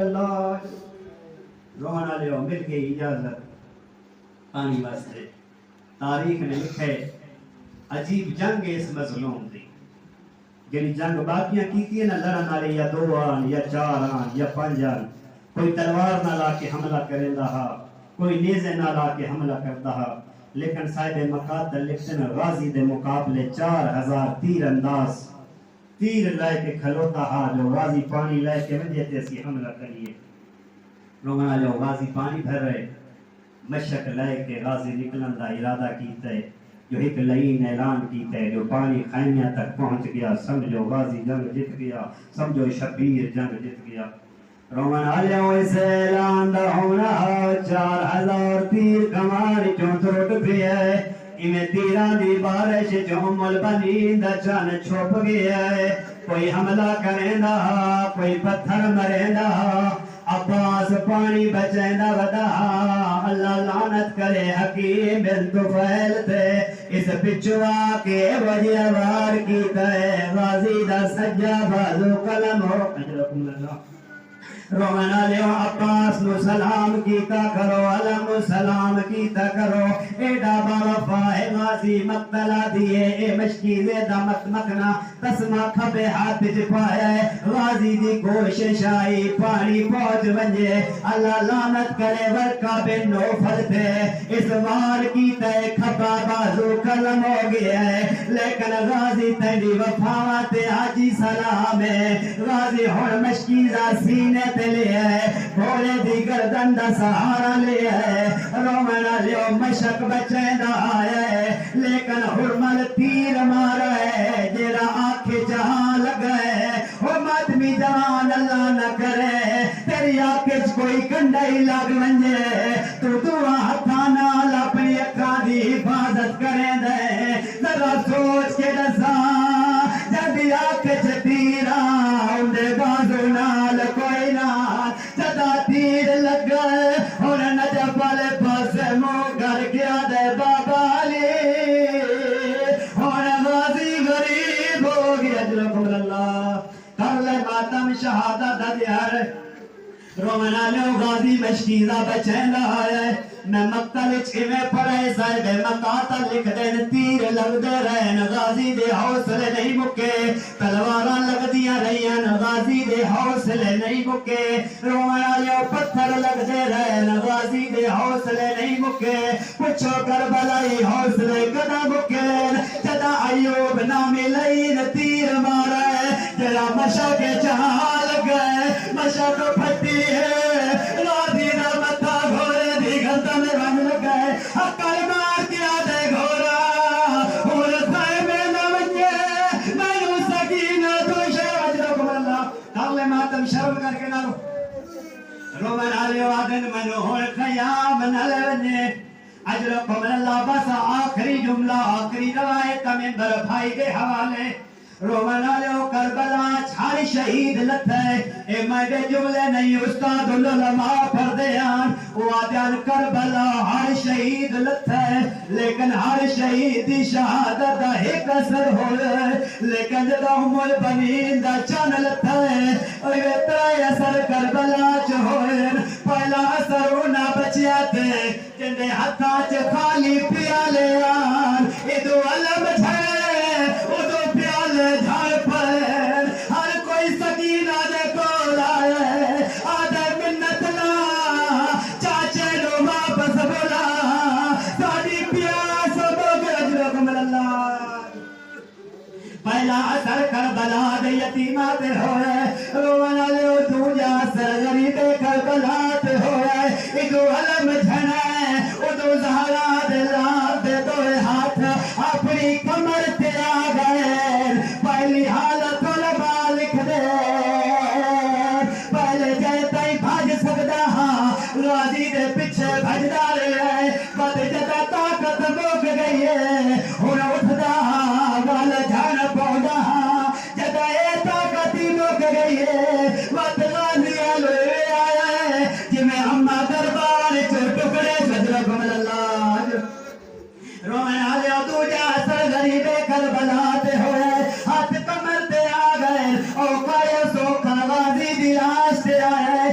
اللہ روحان والے مل کے اجازت پانی واسطے تاریخ نے لکھے عجیب جنگ اس مظلوم دی جنی جنگ باقیاں کیتی ہے نا لڑن والے یا دو آن یا چار آن یا پنج آن کوئی تلوار نہ لا کے حملہ کریں ہا کوئی نیزے نہ لا کے حملہ کرتا ہا لیکن صاحب مقاتل لکھتے ہیں غازی دے مقابلے 4000 تیر انداز تیر لائے کے کھلوتا ہا جو غازی پانی لائے کے وجہ تے اسی حملہ کریے رومنا جو غازی پانی بھر رہے مشک لائے کے غازی نکلن دا ارادہ کیتا ہے جو ایک لئین اعلان کیتا ہے جو پانی خیمیہ تک پہنچ گیا سمجھو غازی جنگ جت گیا سمجھو شبیر جنگ جت گیا رومنا جو اسے اعلان دا ہونا 4000 تیر کماری چون ترٹ پہ ہے انہیں تیران دی بارش جو مل بنی دا چان چھوپ گیا ہے کوئی حملہ کریں دا کوئی پتھر مریں دا عباس پانی بچیں دا ودا اللہ لعنت کرے حکیم بن طفیل تے اس پچوا کے وجہ وار کی تے غازی دا سجا بازو قلم ہو اجرکم اللہ رومنا لیو عباس نو سلام کیتا کرو علم سلام کیتا کرو ایڈا باوفا غازی مقتلہ دیئے اے مشکیزے دا مکنا تسمہ کھبے ہاتھ جپایا ہے غازی دی کوشش آئی پانی پہنچ ونجے اللہ لعنت کرے ورکا بن نوفل تھے اس وار کیتا ہے کھبا بازو قلم ہو گیا ہے لیکن غازی تیری وفاوات آجی سلام ہے غازی ہون مشکیزہ سینے لے ہے بھولے دی گردن دا سہارا لے ہے رومنا لیو مشک بچیں دا آیا ہے لیکن حرمل تیر مارا ہے جیرا آنکھ جہاں لگا ہے حرمت می جوان اللہ نہ کرے تیری آنکھ کوئی کنڈائی لگ ونجے تو دعا ہتھانا اپنی اکھا دی حفاظت کریں دے ذرا سوچ کے دسا جدی آنکھ تیرا اندے بازو نال کوئی نہ جدا تیر لگ گئے اور نجف والے پاس مو کر گیا دے بابا علی اور غازی غریب ہو گیا جلکم اللہ کر لے ماتم شہادت دیار رومنا لیو غازی مشکیزہ بچیں رہا ہے میں مقتل چھوے پڑھے صاحب مقاتل لکھ دین تیر لگ دے رہن غازی دے حوصلے نہیں مکے تلواراں لگ دیا رہین غازی دے حوصلے نہیں مکے رومنا لیو پتھر لگ دے رہن غازی دے حوصلے نہیں مکے پچھو کربلائی حوصلے کدا مکے جدا ایوب نامی لین تیر مارا ہے جرا مشا کے جہاں لگئے مشا کو پھٹی ہے غازی دا متھا گھوڑے دی گردن رنگ لگئے حقل مار کیا دے گھوڑا اور سائے میں نہ ونجے میں نو سکینہ دوشے وجرکم اللہ کر لے ماتم شرم کر کے نہ رو رومن آلے وعدن منو ہون خیام نہ لے ونجے اجرکم اللہ بس آخری جملہ آخری روایت میں برفائی دے حوالے رومنا لیو کربلا چھاری شہید لتا ہے اے میرے جملے نہیں استاد العلماء پردیان وادیان کربلا ہر شہید لتا ہے لیکن ہر شہید دی شہادت ایک اثر ہو رہے لیکن جدا امول بنین دا چان لتا ہے اور یہ ترائی اثر کربلا چ ہوئے پہلا اثر ہونا بچیاتے جندے ہتھا چ خالی پیالے آن ادو علم جھڑے ادو پیالے جھڑ پر ہر کوئی سکینہ دے کول آئے آدھے منت لا چاچے نو واپس بولا ساڑی پیاس بوگ اجرکم اللہ پہلا اثر کربلا دے یتیمات ہوئے رومنا لیو دوجا اثر غریب کربلات ہوئے ادو علم جھنے ادو زہرا دے لاب دے دوئے ہاتھ اپنی کمر تے آ گئے پہلی حالت علماء لکھ دے پہلے جیتا ہی بھاج سکتا ہاں غازی دے پچھے بھجدہ رہے بد جدا طاقت موک گئی ہے ہن اٹھدا وال جھان پودا جدا اے طاقت ہی موک گئی ہے بد غازی آلوے آیا ہے جمیں اممہ دربار چو ٹکڑے شجرکم اللہ رومن آلے تو جا اثر غریب کربلات ہوئے ہاتھ کمر تے آ گئے او کائے سو غازی دی لاش تے آئے